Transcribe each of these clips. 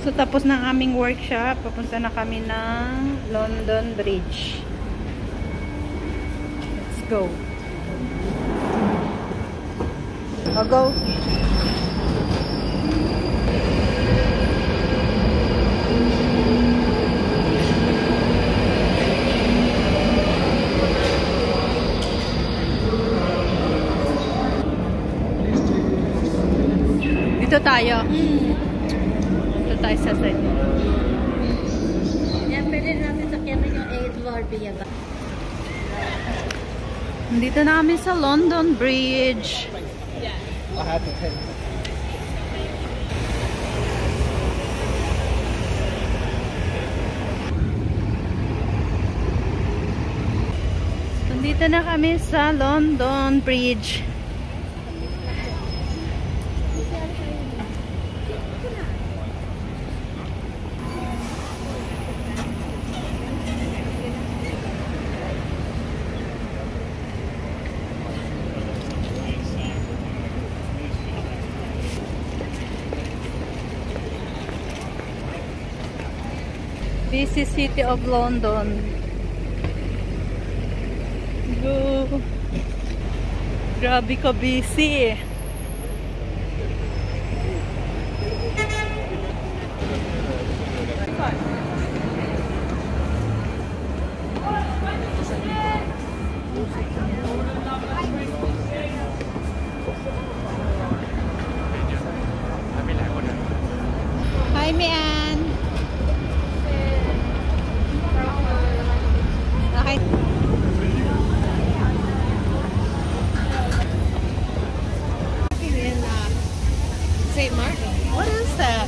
So, tapos na ang aming workshop. Papunta na kami ng London Bridge. Let's go. I'll go. Dito tayo. Dito tayo sa side. Yan, pwede natin sakyan yung Edward Biaba. Dito na kami sa London Bridge. Dito na kami sa London Bridge. Busy city of London. Go. Grabe ka busy. Hi, Mian. Okay. St. Martin. What is that?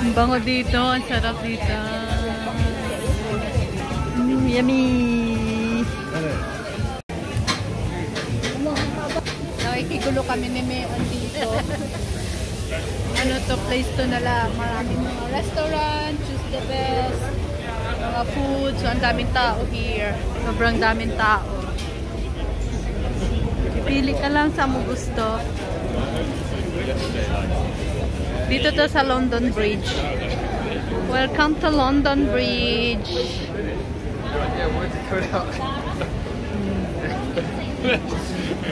Ang bango dito, ang sarap dito. Yummy! Nakikigulo kami ni Mayon dito. Ano to, place to nala. Maraming mga restaurant, choose the best. Mga food. So, ang daming tao here. Sobrang daming tao. Pipili ka lang sa mo gusto. Dito to sa London Bridge. Welcome to London Bridge.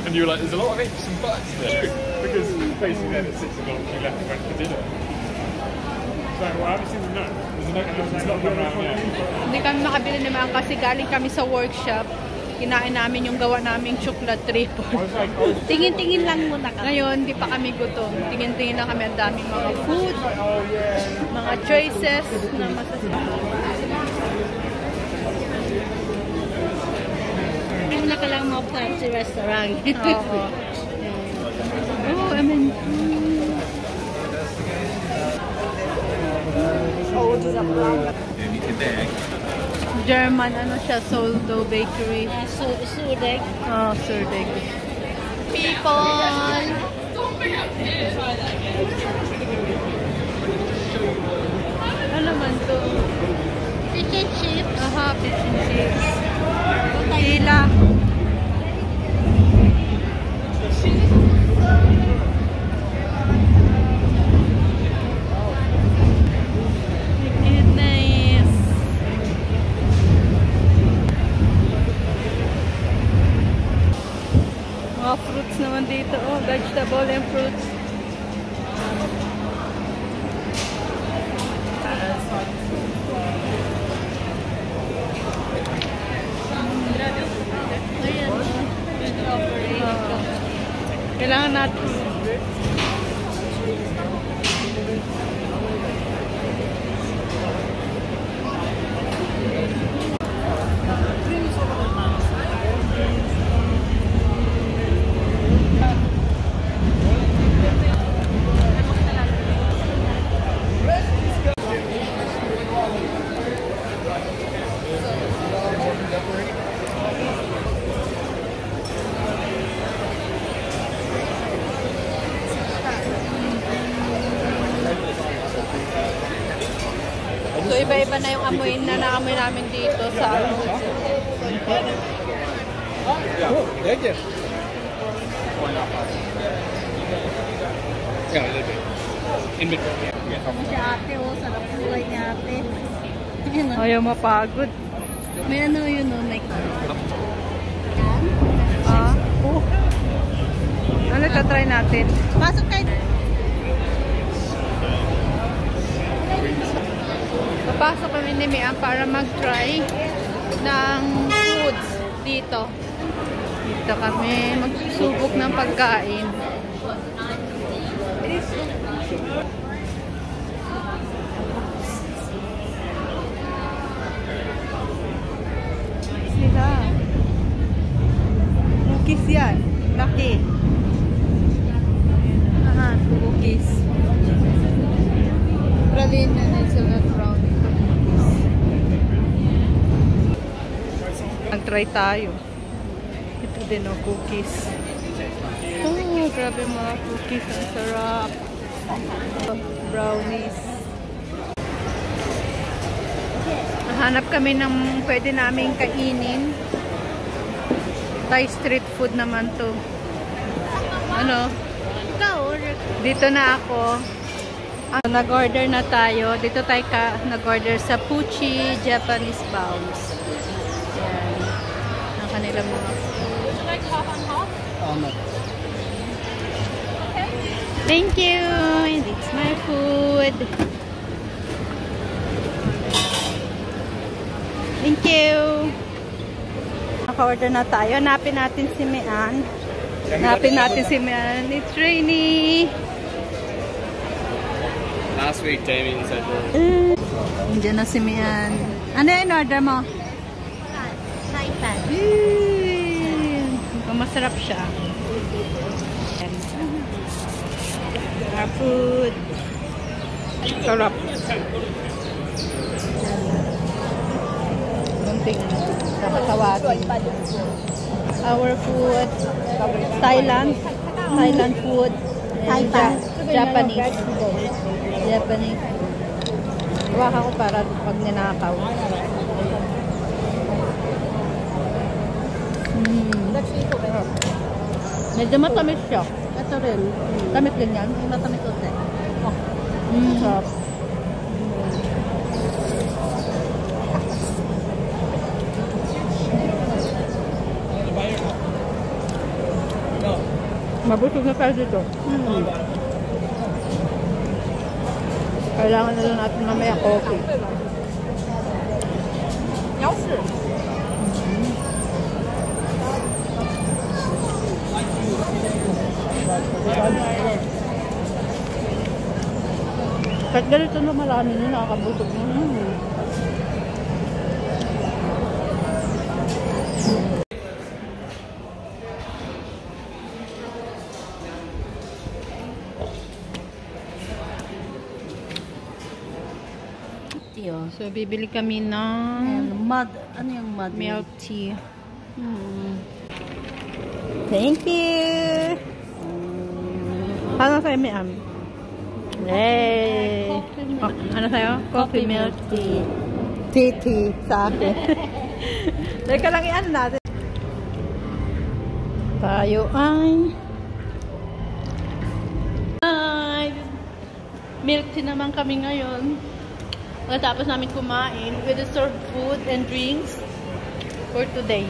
And you were like, there's a lot of ifs and buts there. Because basically then at 6 o'clock you left and went for dinner. So, well, I haven't seen the note. There's a note and it's not come around yet. Hindi kami makabili naman kasi galing kami sa workshop. Kinain namin yung gawa naming chocolate triple. Tingin-tingin lang muna kami. Ngayon, hindi pa kami gutom. Tingin-tingin lang kami ang daming mga food, mga choices na masasarap. Muna ka lang mga fancy restaurant. Oo. Oh, I mean... German, ano siya, Soldo Bakery. Surdeg. Oh, Surdeg. People! Ano naman to? Fish and chips. Aha, fish and chips. Tila. Mga fruits naman dito. Oh, vegetable and fruits. Kailangan natin. So, iba-iba na yung amoy na naamoy namin dito sa Oh, thank you. Yeah, a little bit. In between. Si ate, oh, sarap kulay ni ate. Ayun, oh. Ayaw mapagod. May ano yun, oh, may Ah? Oh. Ano ito? Try natin. pasok kayo. Papasok kami ni Mian para mag-try ng foods dito. Dito kami magsusubok ng pagkain. Sila. Cookies yan. Laki. Aha, cookies. Pralina na sila brownie. Mag-try tayo. Ito din o, cookies. Oh, grabe mga cookies. Ang sarap. Brownies. Hanap kami ng pwede naming kainin. Thai street food naman to. Ano? Dito na ako. Nag-order na tayo. Dito tayo nag-order sa Pucci Japanese Bowls. Yan. Ang kanilang mga food. Thank you! And it's my food. Thank you! Naka-order na tayo. Hanapin natin si Mian. Hanapin natin si Mian. It's rainy! Last week, Damien said, Nandiyan na si Mian. Ano yung order mo? Thai pan. Mukhang masarap siya. Our food. Sarap. Kunting nakatawagin. Our food. Thailand food. And Japanese. Japanese. Hawakan ko para pag ninakaw. Medyo matamis siya. Ito rin. Tamis din yan. Matamis ulit. Sarap. Mabusog na tayo dito. Kailangan na lang natin mamaya coffee. Kahit ganito na marami na nakakabusog mo. So, bibili kami ng Mud. Ano yung mud? milk tea. Thank you! Ano sa'yo, Miam? Yay! Oh, ano sa'yo? Coffee milk tea. Tea sa akin. Teka lang i-ano natin. Tayo ay milk tea naman kami ngayon. Pagkatapos namin kumain, we serve food and drinks for today.